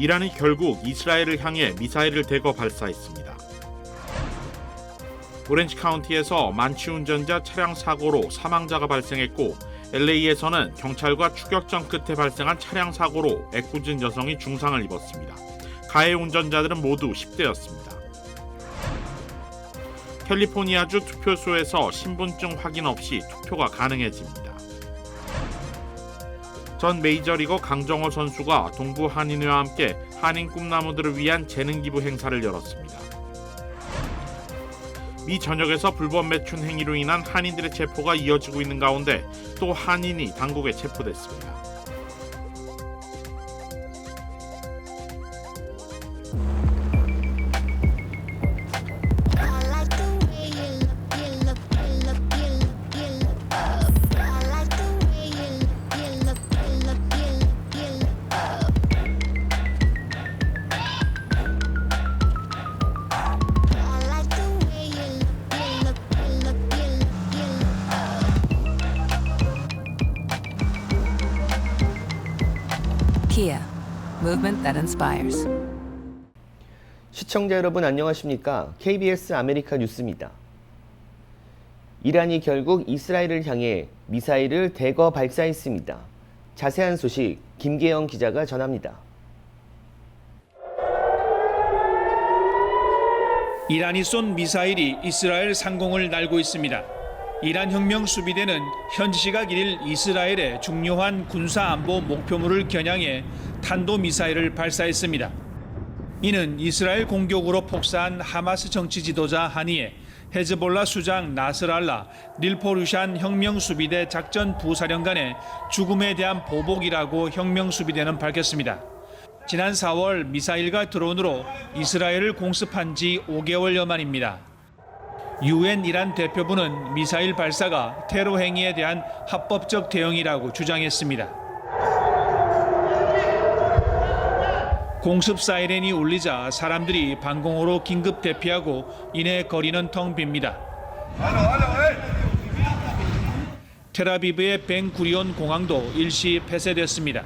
이란이 결국 이스라엘을 향해 미사일을 대거 발사했습니다. 오렌지 카운티에서 만취 운전자 차량 사고로 사망자가 발생했고 LA에서는 경찰과 추격전 끝에 발생한 차량 사고로 애꿎은 여성이 중상을 입었습니다. 가해 운전자들은 모두 10대였습니다. 캘리포니아주 투표소에서 신분증 확인 없이 투표가 가능해집니다. 전 메이저리거 강정호 선수가 동부 한인회와 함께 한인 꿈나무들을 위한 재능기부 행사를 열었습니다. 미 전역에서 불법 매춘 행위로 인한 한인들의 체포가 이어지고 있는 가운데 또 한인이 당국에 체포됐습니다. Kia, movement that inspires. 시청자 여러분 안녕하십니까? KBS 아메리카 뉴스입니다. 이란이 결국 이스라엘을 향해 미사일을 대거 발사했습니다. 자세한 소식 김계영 기자가 전합니다. 이란이 쏜 미사일이 이스라엘 상공을 날고 있습니다. 이란 혁명 수비대는 현지 시각 1일 이스라엘의 중요한 군사안보 목표물을 겨냥해 탄도미사일을 발사했습니다. 이는 이스라엘 공격으로 폭사한 하마스 정치 지도자 하니에 헤즈볼라 수장 나스랄라 릴포르샨 혁명 수비대 작전 부사령관의 죽음에 대한 보복이라고 혁명 수비대는 밝혔습니다. 지난 4월 미사일과 드론으로 이스라엘을 공습한 지 5개월여 만입니다. UN 이란 대표부는 미사일 발사가 테러 행위에 대한 합법적 대응이라고 주장했습니다. 공습 사이렌이 울리자 사람들이 방공호로 긴급 대피하고 이내 거리는 텅 빕니다. 텔아비브의 벤구리온 공항도 일시 폐쇄됐습니다.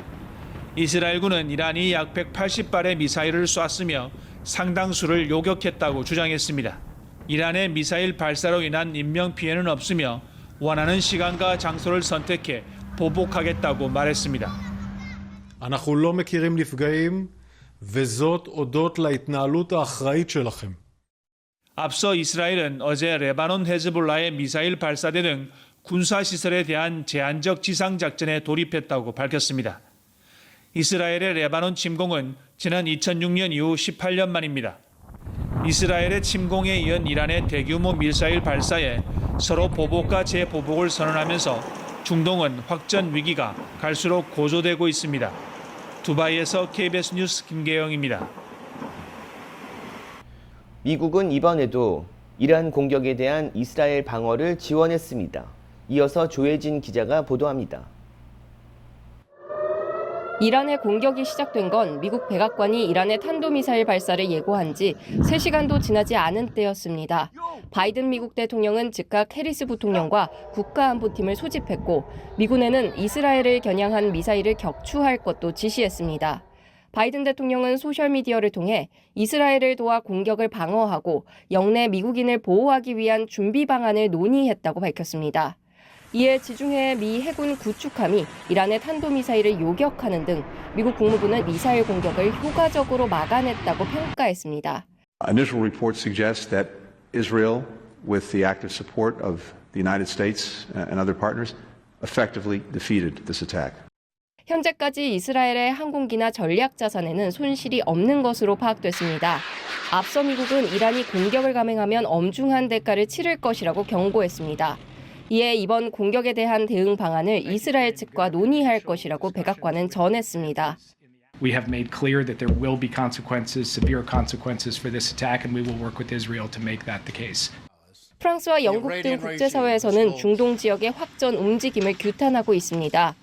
이스라엘군은 이란이 약 180발의 미사일을 쐈으며 상당수를 요격했다고 주장했습니다. 이란의 미사일 발사로 인한 인명피해는 없으며 원하는 시간과 장소를 선택해 보복하겠다고 말했습니다. אנחנו לא מכירים נפגעים וזאת הודות להתנהלות האחראית שלכם. 앞서 이스라엘은 어제 레바논 헤즈볼라의 미사일 발사대 등 군사시설에 대한 제한적 지상작전에 돌입했다고 밝혔습니다. 이스라엘의 레바논 침공은 지난 2006년 이후 18년 만입니다. 이스라엘의 침공에 이은 이란의 대규모 미사일 발사에 서로 보복과 재보복을 선언하면서 중동은 확전 위기가 갈수록 고조되고 있습니다. 두바이에서 KBS 뉴스 김계영입니다. 미국은 이번에도 이란 공격에 대한 이스라엘 방어를 지원했습니다. 이어서 조혜진 기자가 보도합니다. 이란의 공격이 시작된 건 미국 백악관이 이란의 탄도미사일 발사를 예고한 지 3시간도 지나지 않은 때였습니다. 바이든 미국 대통령은 즉각 해리스 부통령과 국가안보팀을 소집했고 미군에는 이스라엘을 겨냥한 미사일을 격추할 것도 지시했습니다. 바이든 대통령은 소셜미디어를 통해 이스라엘을 도와 공격을 방어하고 영내 미국인을 보호하기 위한 준비 방안을 논의했다고 밝혔습니다. 이에 지중해 미 해군 구축함이 이란의 탄도미사일을 요격하는 등 미국 국무부는 미사일 공격을 효과적으로 막아냈다고 평가했습니다. Initial reports suggest that Israel, with the active support of the United States and other partners, effectively defeated this attack. 현재까지 이스라엘의 항공기나 전략 자산에는 손실이 없는 것으로 파악됐습니다. 앞서 미국은 이란이 공격을 감행하면 엄중한 대가를 치를 것이라고 경고했습니다. 이에 이번 공격에 대한 대응 방안을 이스라엘 측과 논의할 것이라고 백악관은 전했습니다. We have made clear that there will be consequences, severe consequences for this attack, and we will work with Israel to make that the case. 프랑스와 영국 등 국제사회에서는 중동 지역의 확전 움직임을 규탄하고 있습니다.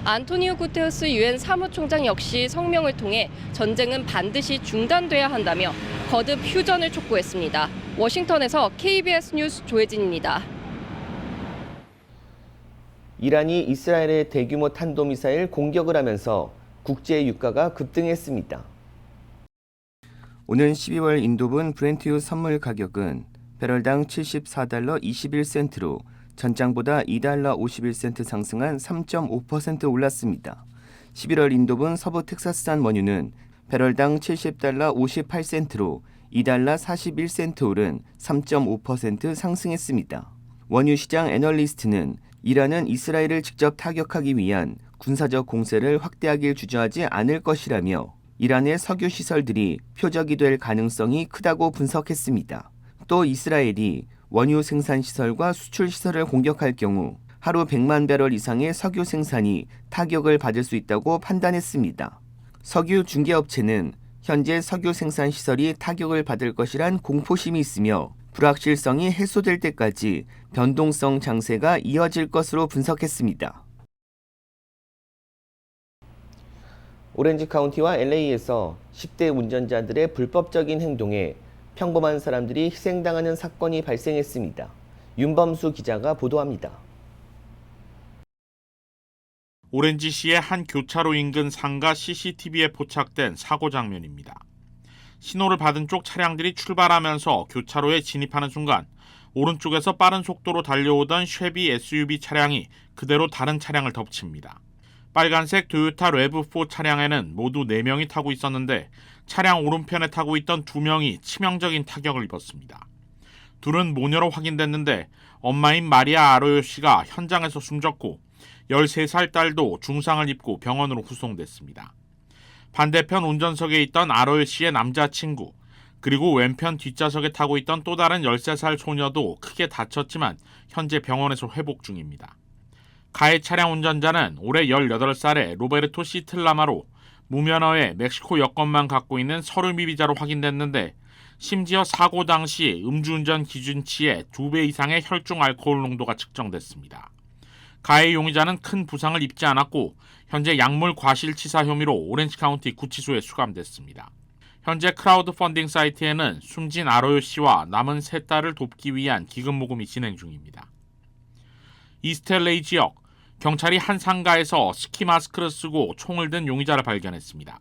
안토니오 구테우스 유엔 사무총장 역시 성명을 통해 전쟁은 반드시 중단돼야 한다며 거듭 휴전을 촉구했습니다. 워싱턴에서 KBS 뉴스 조혜진입니다. 이란이 이스라엘의 대규모 탄도미사일 공격을 하면서 국제 유가가 급등했습니다. 오는 12월 인도분 브렌트유 선물 가격은 배럴당 74달러 21센트로 전장보다 2달러 51센트 상승한 3.5% 올랐습니다. 11월 인도분 서부 텍사스산 원유는 배럴당 70달러 58센트로 2달러 41센트 오른 3.5% 상승했습니다. 원유 시장 애널리스트는 이란은 이스라엘을 직접 타격하기 위한 군사적 공세를 확대하길 주저하지 않을 것이라며 이란의 석유 시설들이 표적이 될 가능성이 크다고 분석했습니다. 또 이스라엘이 원유 생산 시설과 수출 시설을 공격할 경우 하루 100만 배럴 이상의 석유 생산이 타격을 받을 수 있다고 판단했습니다. 석유 중개업체는 현재 석유 생산 시설이 타격을 받을 것이란 공포심이 있으며 불확실성이 해소될 때까지 변동성 장세가 이어질 것으로 분석했습니다. 오렌지 카운티와 LA에서 10대 운전자들의 불법적인 행동에 평범한 사람들이 희생당하는 사건이 발생했습니다. 윤범수 기자가 보도합니다. 오렌지시의 한 교차로 인근 상가 CCTV에 포착된 사고 장면입니다. 신호를 받은 쪽 차량들이 출발하면서 교차로에 진입하는 순간 오른쪽에서 빠른 속도로 달려오던 쉐비 SUV 차량이 그대로 다른 차량을 덮칩니다. 빨간색 토요타 RAV4 차량에는 모두 4명이 타고 있었는데 차량 오른편에 타고 있던 2명이 치명적인 타격을 입었습니다. 둘은 모녀로 확인됐는데 엄마인 마리아 아로요 씨가 현장에서 숨졌고 13살 딸도 중상을 입고 병원으로 후송됐습니다. 반대편 운전석에 있던 아로요 씨의 남자친구 그리고 왼편 뒷좌석에 타고 있던 또 다른 13살 소녀도 크게 다쳤지만 현재 병원에서 회복 중입니다. 가해 차량 운전자는 올해 18살의 로베르토 시틀라마로 무면허의 멕시코 여권만 갖고 있는 서류 미비자로 확인됐는데 심지어 사고 당시 음주운전 기준치의 2배 이상의 혈중 알코올 농도가 측정됐습니다. 가해 용의자는 큰 부상을 입지 않았고 현재 약물 과실치사 혐의로 오렌지 카운티 구치소에 수감됐습니다. 현재 크라우드 펀딩 사이트에는 숨진 아로요 씨와 남은 3딸을 돕기 위한 기금 모금이 진행 중입니다. 이스텔레이 지역, 경찰이 한 상가에서 스키 마스크를 쓰고 총을 든 용의자를 발견했습니다.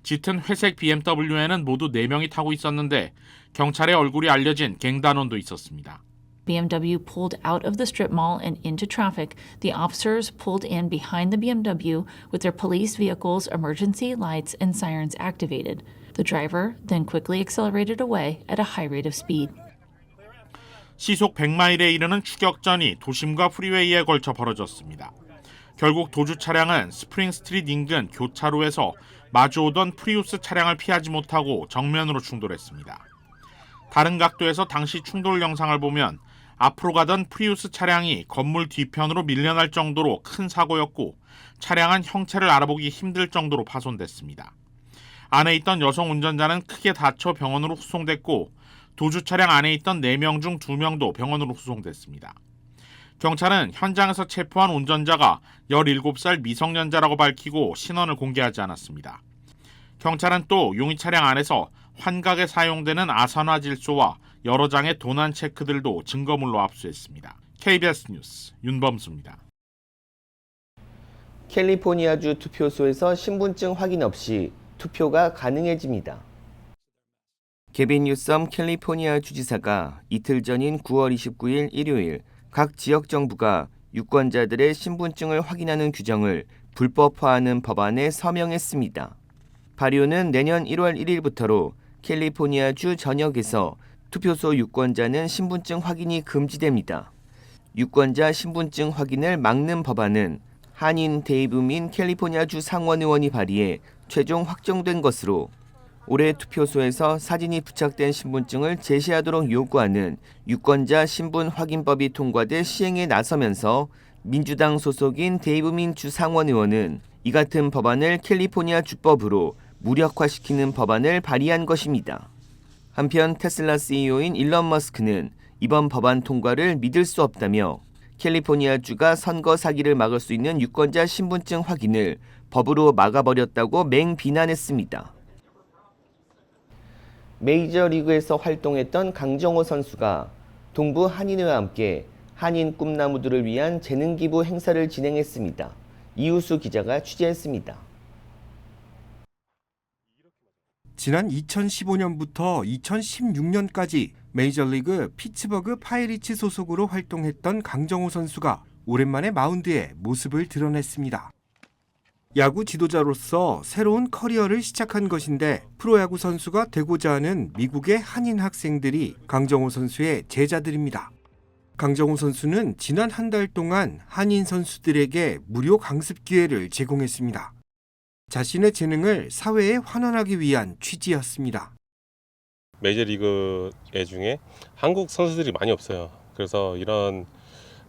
짙은 회색 BMW에는 모두 4명이 타고 있었는데 경찰의 얼굴이 알려진 갱단원도 있었습니다. BMW pulled out of the strip mall and into traffic. The officers pulled in behind the BMW with their police vehicle's emergency lights and sirens activated. The driver then quickly accelerated away at a high rate of speed. 시속 100마일에 이르는 추격전이 도심과 프리웨이에 걸쳐 벌어졌습니다. 결국 도주 차량은 스프링 스트리트 인근 교차로에서 마주오던 프리우스 차량을 피하지 못하고 정면으로 충돌했습니다. 다른 각도에서 당시 충돌 영상을 보면 앞으로 가던 프리우스 차량이 건물 뒤편으로 밀려날 정도로 큰 사고였고 차량은 형체를 알아보기 힘들 정도로 파손됐습니다. 안에 있던 여성 운전자는 크게 다쳐 병원으로 후송됐고 도주 차량 안에 있던 4명 중 2명도 병원으로 후송됐습니다. 경찰은 현장에서 체포한 운전자가 17살 미성년자라고 밝히고 신원을 공개하지 않았습니다. 경찰은 또 용의 차량 안에서 환각에 사용되는 아산화질소와 여러 장의 도난 체크들도 증거물로 압수했습니다. KBS 뉴스 윤범수입니다. 캘리포니아주 투표소에서 신분증 확인 없이 투표가 가능해집니다. 게빈 뉴섬 캘리포니아 주지사가 이틀 전인 9월 29일 일요일 각 지역 정부가 유권자들의 신분증을 확인하는 규정을 불법화하는 법안에 서명했습니다. 발효는 내년 1월 1일부터로 캘리포니아주 전역에서 투표소 유권자는 신분증 확인이 금지됩니다. 유권자 신분증 확인을 막는 법안은 한인 데이브 민 캘리포니아주 상원의원이 발의해 최종 확정된 것으로 올해 투표소에서 사진이 부착된 신분증을 제시하도록 요구하는 유권자 신분 확인법이 통과돼 시행에 나서면서 민주당 소속인 데이브 민 주 상원의원은 이 같은 법안을 캘리포니아 주법으로 무력화시키는 법안을 발의한 것입니다. 한편 테슬라 CEO인 일론 머스크는 이번 법안 통과를 믿을 수 없다며 캘리포니아주가 선거 사기를 막을 수 있는 유권자 신분증 확인을 법으로 막아버렸다고 맹비난했습니다. 메이저리그에서 활동했던 강정호 선수가 동부 한인회와 함께 한인 꿈나무들을 위한 재능기부 행사를 진행했습니다. 이우수 기자가 취재했습니다. 지난 2015년부터 2016년까지 메이저리그 피츠버그 파이리츠 소속으로 활동했던 강정호 선수가 오랜만에 마운드에 모습을 드러냈습니다. 야구 지도자로서 새로운 커리어를 시작한 것인데 프로야구 선수가 되고자 하는 미국의 한인 학생들이 강정호 선수의 제자들입니다. 강정호 선수는 지난 한 달 동안 한인 선수들에게 무료 강습 기회를 제공했습니다. 자신의 재능을 사회에 환원하기 위한 취지였습니다. 메이저리그 애 중에 한국 선수들이 많이 없어요. 그래서 이런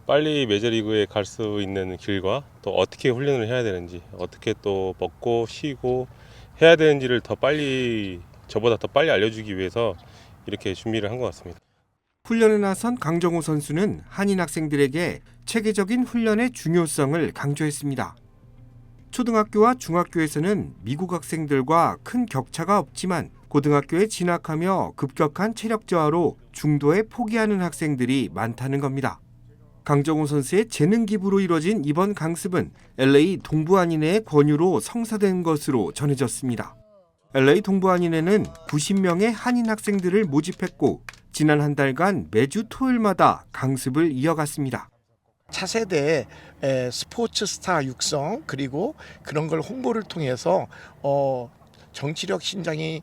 빨리 메이저리그에 갈 수 있는 길과 또 어떻게 훈련을 해야 되는지, 어떻게 또 먹고 쉬고 해야 되는지를 저보다 더 빨리 알려주기 위해서 이렇게 준비를 한 것 같습니다. 훈련에 나선 강정호 선수는 한인 학생들에게 체계적인 훈련의 중요성을 강조했습니다. 초등학교와 중학교에서는 미국 학생들과 큰 격차가 없지만 고등학교에 진학하며 급격한 체력 저하로 중도에 포기하는 학생들이 많다는 겁니다. 강정호 선수의 재능 기부로 이뤄진 이번 강습은 LA 동부한인회의 권유로 성사된 것으로 전해졌습니다. LA 동부한인회는 90명의 한인 학생들을 모집했고 지난 한 달간 매주 토요일마다 강습을 이어갔습니다. 차세대 스포츠 스타 육성 그리고 그런 걸 홍보를 통해서 정치력 신장이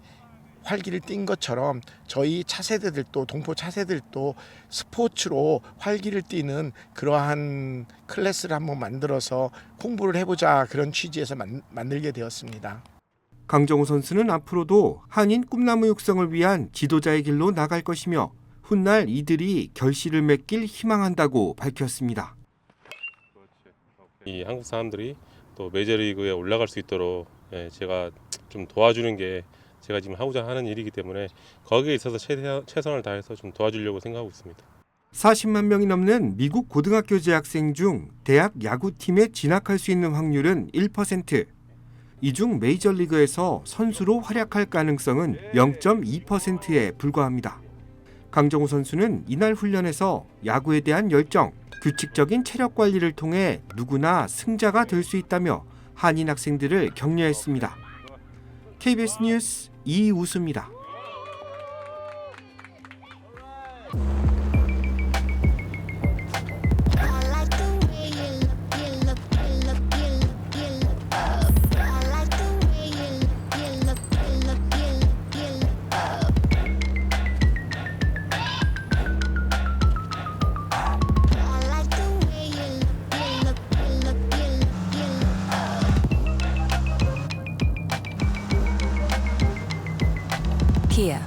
활기를 띈 것처럼 저희 차세대들도 동포 차세들도 스포츠로 활기를 띠는 그러한 클래스를 한번 만들어서 홍보를 해보자 그런 취지에서 만들게 되었습니다. 강정호 선수는 앞으로도 한인 꿈나무 육성을 위한 지도자의 길로 나갈 것이며 훗날 이들이 결실을 맺길 희망한다고 밝혔습니다. 이 한국 사람들이 또 메이저리그에 올라갈 수 있도록 제가 좀 도와주는 게 제가 지금 하고자 하는 일이기 때문에 거기에 있어서 최선을 다해서 좀 도와주려고 생각하고 있습니다. 40만 명이 넘는 미국 고등학교 재학생 중 대학 야구팀에 진학할 수 있는 확률은 1%. 이 중 메이저리그에서 선수로 활약할 가능성은 0.2%에 불과합니다. 강정호 선수는 이날 훈련에서 야구에 대한 열정, 규칙적인 체력 관리를 통해 누구나 승자가 될 수 있다며 한인 학생들을 격려했습니다. KBS 뉴스 이우수입니다. Kia,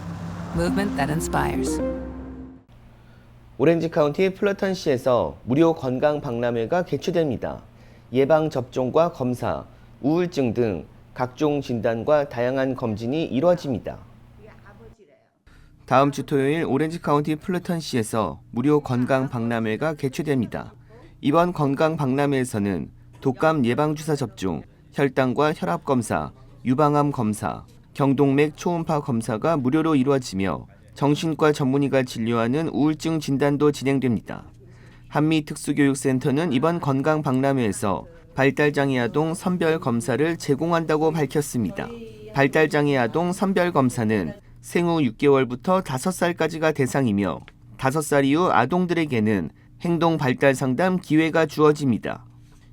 movement that inspires. 오렌지 카운티 플러턴시에서 무료 건강 박람회가 개최됩니다. 예방 접종과 검사, 우울증 등 각종 진단과 다양한 검진이 이루어집니다. 다음 주 토요일 오렌지 카운티 플러턴시에서 무료 건강 박람회가 개최됩니다. 이번 건강 박람회에서는 독감 예방주사 접종, 혈당과 혈압 검사, 유방암 검사, 경동맥 초음파 검사가 무료로 이루어지며 정신과 전문의가 진료하는 우울증 진단도 진행됩니다. 한미특수교육센터는 이번 건강 박람회에서 발달장애 아동 선별 검사를 제공한다고 밝혔습니다. 발달장애 아동 선별 검사는 생후 6개월부터 5살까지가 대상이며 5살 이후 아동들에게는 행동 발달 상담 기회가 주어집니다.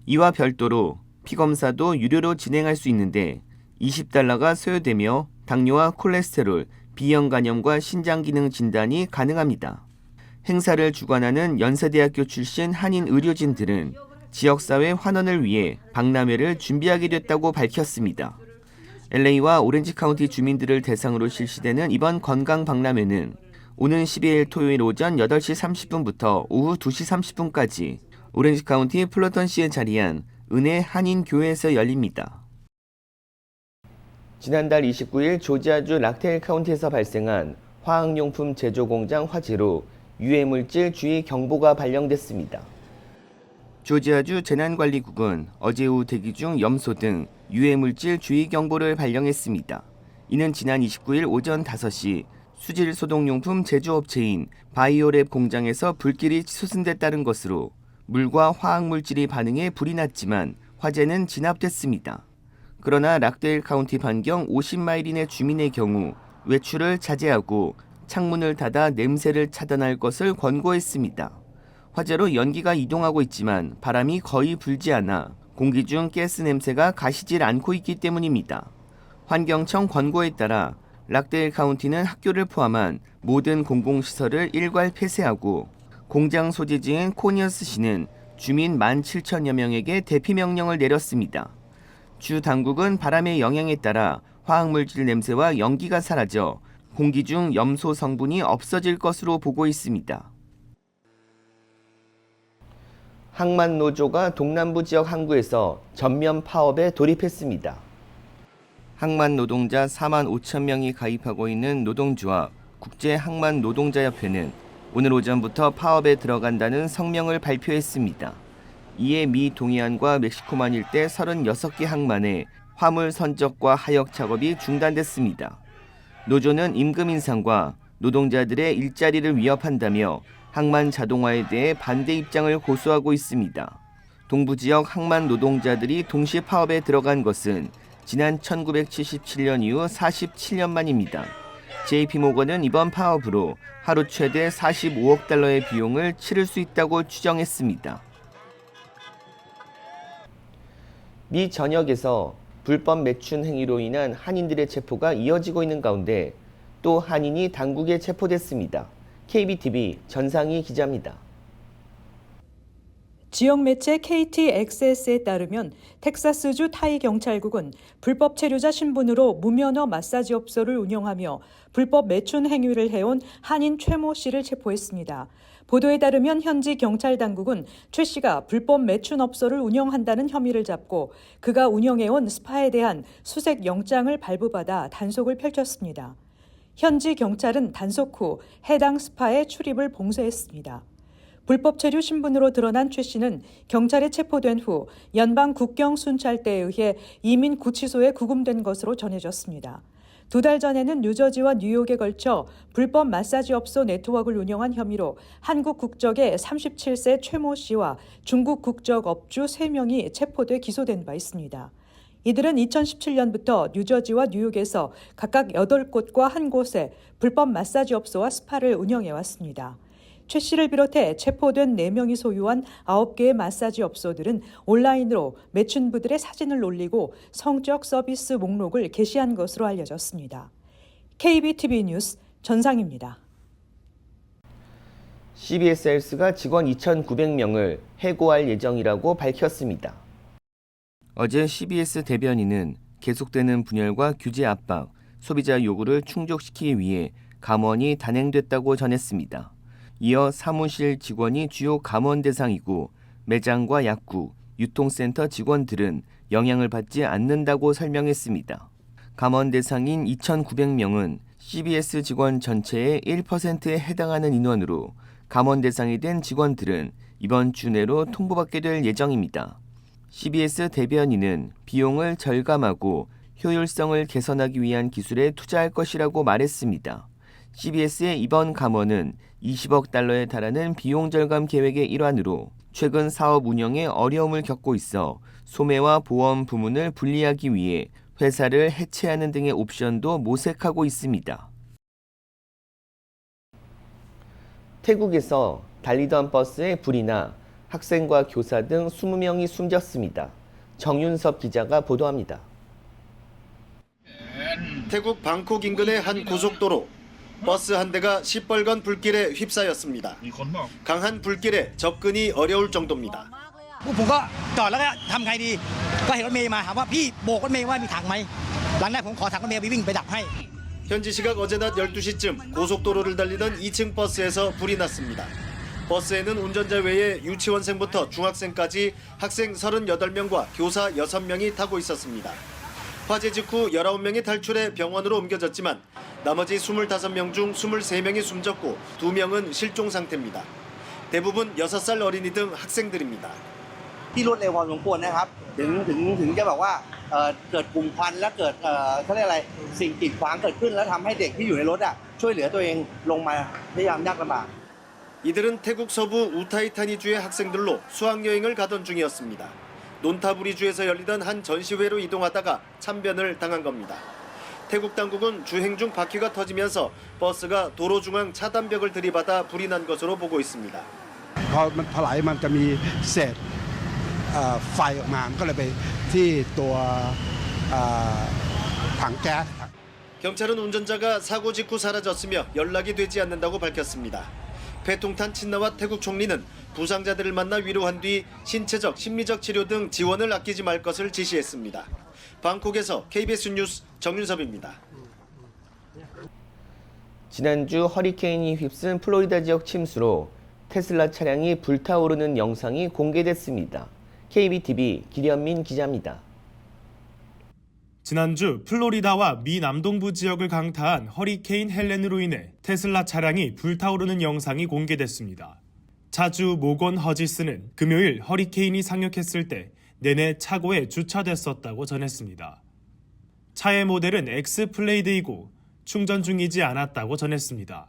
이와 별도로 피검사도 유료로 진행할 수 있는데 $20가 소요되며 당뇨와 콜레스테롤, B형 간염과 신장 기능 진단이 가능합니다. 행사를 주관하는 연세대학교 출신 한인 의료진들은 지역사회 환원을 위해 박람회를 준비하게 됐다고 밝혔습니다. LA와 오렌지 카운티 주민들을 대상으로 실시되는 이번 건강 박람회는 오는 12일 토요일 오전 8시 30분부터 오후 2시 30분까지 오렌지 카운티 플러턴시에 자리한 은혜 한인교회에서 열립니다. 지난달 29일 조지아주 락테일 카운티에서 발생한 화학용품 제조 공장 화재로 유해물질 주의 경보가 발령됐습니다. 조지아주 재난관리국은 어제 오후 대기 중 염소 등 유해물질 주의 경보를 발령했습니다. 이는 지난 29일 오전 5시 수질 소독용품 제조업체인 바이오랩 공장에서 불길이 솟은데 따른 것으로 물과 화학물질이 반응해 불이 났지만 화재는 진압됐습니다. 그러나 락데일 카운티 반경 50마일 이내 주민의 경우 외출을 자제하고 창문을 닫아 냄새를 차단할 것을 권고했습니다. 화재로 연기가 이동하고 있지만 바람이 거의 불지 않아 공기 중 가스 냄새가 가시질 않고 있기 때문입니다. 환경청 권고에 따라 락데일 카운티는 학교를 포함한 모든 공공시설을 일괄 폐쇄하고 공장 소재지인 코니어스시는 주민 17,000여 명에게 대피 명령을 내렸습니다. 주 당국은 바람의 영향에 따라 화학물질 냄새와 연기가 사라져 공기 중 염소 성분이 없어질 것으로 보고 있습니다. 항만노조가 동남부 지역 항구에서 전면 파업에 돌입했습니다. 항만 노동자 4만 5천 명이 가입하고 있는 노동조합 국제항만노동자협회는 오늘 오전부터 파업에 들어간다는 성명을 발표했습니다. 이에 미 동해안과 멕시코만 일대 36개 항만의 화물 선적과 하역 작업이 중단됐습니다. 노조는 임금 인상과 노동자들의 일자리를 위협한다며 항만 자동화에 대해 반대 입장을 고수하고 있습니다. 동부 지역 항만 노동자들이 동시 파업에 들어간 것은 지난 1977년 이후 47년 만입니다. JP모건은 이번 파업으로 하루 최대 45억 달러의 비용을 치를 수 있다고 추정했습니다. 미 전역에서 불법 매춘 행위로 인한 한인들의 체포가 이어지고 있는 가운데 또 한인이 당국에 체포됐습니다. KBTV 전상희 기자입니다. 지역 매체 KTXS에 따르면 텍사스주 타이 경찰국은 불법 체류자 신분으로 무면허 마사지 업소를 운영하며 불법 매춘 행위를 해온 한인 최모 씨를 체포했습니다. 보도에 따르면 현지 경찰 당국은 최 씨가 불법 매춘 업소를 운영한다는 혐의를 잡고 그가 운영해온 스파에 대한 수색 영장을 발부받아 단속을 펼쳤습니다. 현지 경찰은 단속 후 해당 스파의 출입을 봉쇄했습니다. 불법 체류 신분으로 드러난 최 씨는 경찰에 체포된 후 연방 국경 순찰대에 의해 이민 구치소에 구금된 것으로 전해졌습니다. 2달 전에는 뉴저지와 뉴욕에 걸쳐 불법 마사지 업소 네트워크를 운영한 혐의로 한국 국적의 37세 최모 씨와 중국 국적 업주 3명이 체포돼 기소된 바 있습니다. 이들은 2017년부터 뉴저지와 뉴욕에서 각각 8곳과 1곳에 불법 마사지 업소와 스파를 운영해왔습니다. 최 씨를 비롯해 체포된 4명이 소유한 9개의 마사지 업소들은 온라인으로 매춘부들의 사진을 올리고 성적 서비스 목록을 게시한 것으로 알려졌습니다. KBTV 뉴스 전상입니다. CBS 헬스가 직원 2,900명을 해고할 예정이라고 밝혔습니다. 어제 CBS 대변인은 계속되는 분열과 규제 압박, 소비자 요구를 충족시키기 위해 감원이 단행됐다고 전했습니다. 이어 사무실 직원이 주요 감원 대상이고 매장과 약국, 유통센터 직원들은 영향을 받지 않는다고 설명했습니다. 감원 대상인 2,900명은 CBS 직원 전체의 1%에 해당하는 인원으로 감원 대상이 된 직원들은 이번 주 내로 통보받게 될 예정입니다. CBS 대변인은 비용을 절감하고 효율성을 개선하기 위한 기술에 투자할 것이라고 말했습니다. CBS의 이번 감원은 20억 달러에 달하는 비용 절감 계획의 일환으로 최근 사업 운영에 어려움을 겪고 있어 소매와 보험 부문을 분리하기 위해 회사를 해체하는 등의 옵션도 모색하고 있습니다. 태국에서 달리던 버스에 불이 나 학생과 교사 등 20명이 숨졌습니다. 정윤섭 기자가 보도합니다. 태국 방콕 인근의 한 고속도로. 버스 한 대가 시뻘건 불길에 휩싸였습니다. 강한 불길에 접근이 어려울 정도입니다. 현지 시각 어제 낮 12시쯤 고속도로를 달리던 2층 버스에서 불이 났습니다. 버스에는 운전자 외에 유치원생부터 중학생까지 학생 38명과 교사 6명이 타고 있었습니다. 화재 직후 19명이 탈출해 병원으로 옮겨졌지만 나머지 25명 중 23명이 숨졌고 2명은 실종 상태입니다. 대부분 6살 어린이 등 학생들입니다. ที่รวดเร็วพอสมควรนะครับถึงจะบอกว่าเกิดกลุ่มควันและเกิดเขาเรียกอะไรสิ่งกีดขวางเกิดขึ้นแล้วทำให้เด็กที่อยู่ในรถช่วยเหลือตัวเองลงมาพยายามยากลำบาก 이들은 태국 서부 우타이타니주의 학생들로 수학여행을 가던 중이었습니다. 논타부리주에서 열리던 한 전시회로 이동하다가 참변을 당한 겁니다. 태국 당국은 주행 중 바퀴가 터지면서 버스가 도로 중앙 차단벽을 들이받아 불이 난 것으로 보고 있습니다. พอมันถลายมันจะมีเศษไฟออกมามันก็เลยไปที่ตัวถังแก๊ส 경찰은 운전자가 사고 직후 사라졌으며 연락이 되지 않는다고 밝혔습니다. 패통탄 친나와 태국 총리는 부상자들을 만나 위로한 뒤 신체적, 심리적 치료 등 지원을 아끼지 말 것을 지시했습니다. 방콕에서 KBS 뉴스 정윤섭입니다. 지난주 허리케인이 휩쓴 플로리다 지역 침수로 테슬라 차량이 불타오르는 영상이 공개됐습니다. KBTV 기련민 기자입니다. 지난주 플로리다와 미 남동부 지역을 강타한 허리케인 헬렌으로 인해 테슬라 차량이 불타오르는 영상이 공개됐습니다. 자주 모건 허지스는 금요일 허리케인이 상륙했을 때 내내 차고에 주차됐었다고 전했습니다. 차의 모델은 엑스플레이드이고 충전 중이지 않았다고 전했습니다.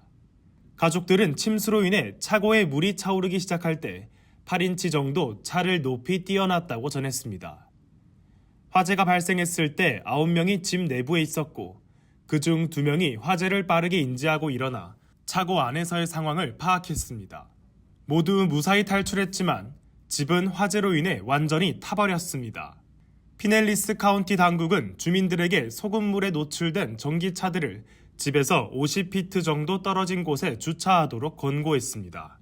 가족들은 침수로 인해 차고에 물이 차오르기 시작할 때 8인치 정도 차를 높이 띄어놨다고 전했습니다. 화재가 발생했을 때 9명이 집 내부에 있었고 그중 2명이 화재를 빠르게 인지하고 일어나 차고 안에서의 상황을 파악했습니다. 모두 무사히 탈출했지만 집은 화재로 인해 완전히 타버렸습니다. 피넬리스 카운티 당국은 주민들에게 소금물에 노출된 전기차들을 집에서 50피트 정도 떨어진 곳에 주차하도록 권고했습니다.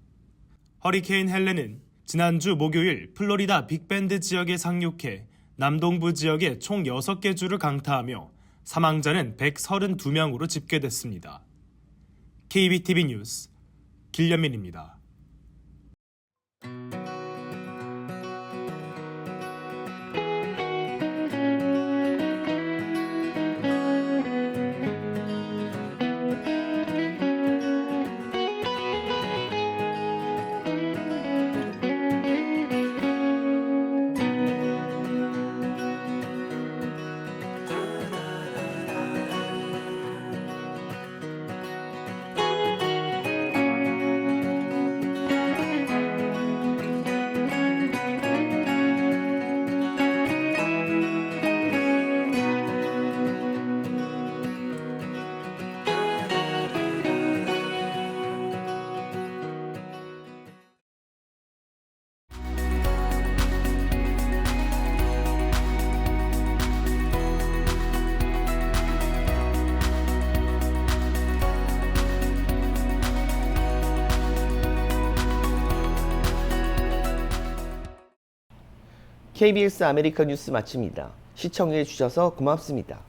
허리케인 헬렌은 지난주 목요일 플로리다 빅밴드 지역에 상륙해 남동부 지역에 총 6개 주를 강타하며 사망자는 132명으로 집계됐습니다. KBTV 뉴스 길련민입니다. KBS 아메리카 뉴스 마칩니다. 시청해 주셔서 고맙습니다.